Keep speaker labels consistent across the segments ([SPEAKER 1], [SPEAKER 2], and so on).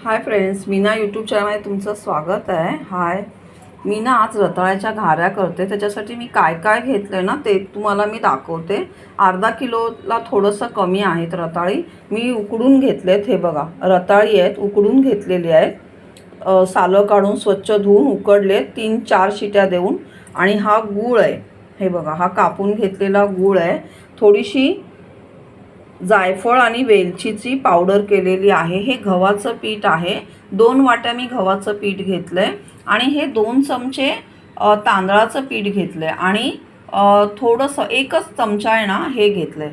[SPEAKER 1] Hi friends, Meena YouTube चॅनलमध्ये तुमचं स्वागत आहे। मी ना आज रताळ्याच्या घाऱ्या करते। त्याच्यासाठी मी काय काय घेतलं आहे ना ते तुम्हाला मी दाखवते। अर्धा किलोला थोडंसं कमी आहेत रताळी। मी उकडून घेतलेत, हे बघा रताळी आहेत, उकडून घेतलेली आहेत। सालं काढून स्वच्छ धुवून उकडले 3-4 शिट्या देऊन। आणि हा गूळ आहे, हे बघा हा कापून घेतलेला गूळ आहे। थोडीशी जायफळ आणि वेलचीची पावडर केलेली आहे। हे गव्हाचं पीठ आहे। 2 वाट्या मी गव्हाचं पीठ घेतलंय आणि हे 2 चमचे तांदळाचं पीठ घेतलंय आणि थोडंसं एकच चमचा आहे ना हे घेतलंय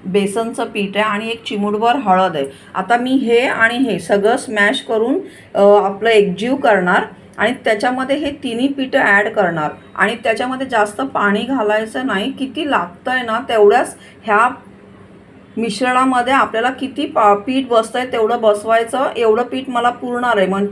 [SPEAKER 1] बेसनचं पीठ आहे आणि एक चिमूटभर हळद आहे। आता मी हे आणि हे सगळं स्मॅश करून आपलं एकजीव करणार आणि त्याच्यामध्ये हे तिन्ही पीठं ॲड करणार आणि त्याच्यामध्ये जास्त पाणी घालायचं नाही। किती लागतंय ना तेवढ्याच ह्या मिश्रणामध्ये आपल्याला किती पीठ बसतंय तेवढं बसवायचं। एवढं पीठ मला पुरणार आहे, मग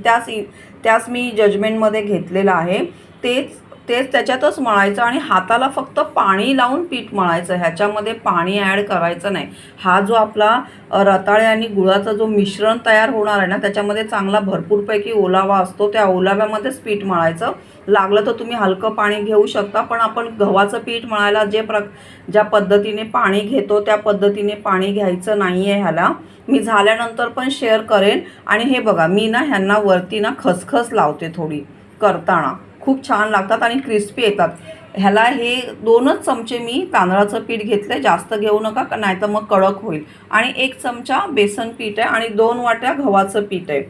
[SPEAKER 1] त्याच मी जजमेंटमध्ये घेतलेलं आहे। तेच त्याच्यातच मळायचं आणि हाताला फक्त पाणी लावून पीठ मळायचं। ह्याच्यामध्ये पाणी ॲड करायचं नाही। हा जो आपला रताळे आणि गुळाचा जो मिश्रण तयार होणार आहे ना त्याच्यामध्ये चांगला भरपूरपैकी ओलावा असतो। त्या ओलाव्यामध्येच पीठ मळायचं। लागलं तर तुम्ही हलकं पाणी घेऊ शकता, पण आपण गव्हाचं पीठ मळायला ज्या पद्धतीने पाणी घेतो त्या पद्धतीने पाणी घ्यायचं नाही आहे ह्याला। मी झाल्यानंतर पण शेअर करेन। आणि हे बघा मी ना ह्यांना वरती ना खसखस लावते थोडी करताना, खूप छान लागतात आणि क्रिस्पी येतात। ह्याला हे 2च चमचे मी तांदळाचं पीठ घेतलं, जास्त घेऊ नका नाही तर मग कडक होईल। आणि 1 चमचा बेसन पीठ आहे आणि 2 वाट्या गव्हाचं पीठ आहे।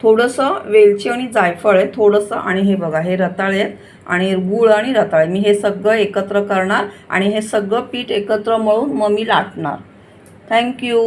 [SPEAKER 1] थोडंसं वेलची आणि जायफळ आहे थोडंसं, आणि हे बघा हे रताळे आहेत आणि गूळ आणि रताळे मी हे सगळं एकत्र करणार आणि हे सगळं पीठ एकत्र मळून मग मी लाटणार। थँक्यू।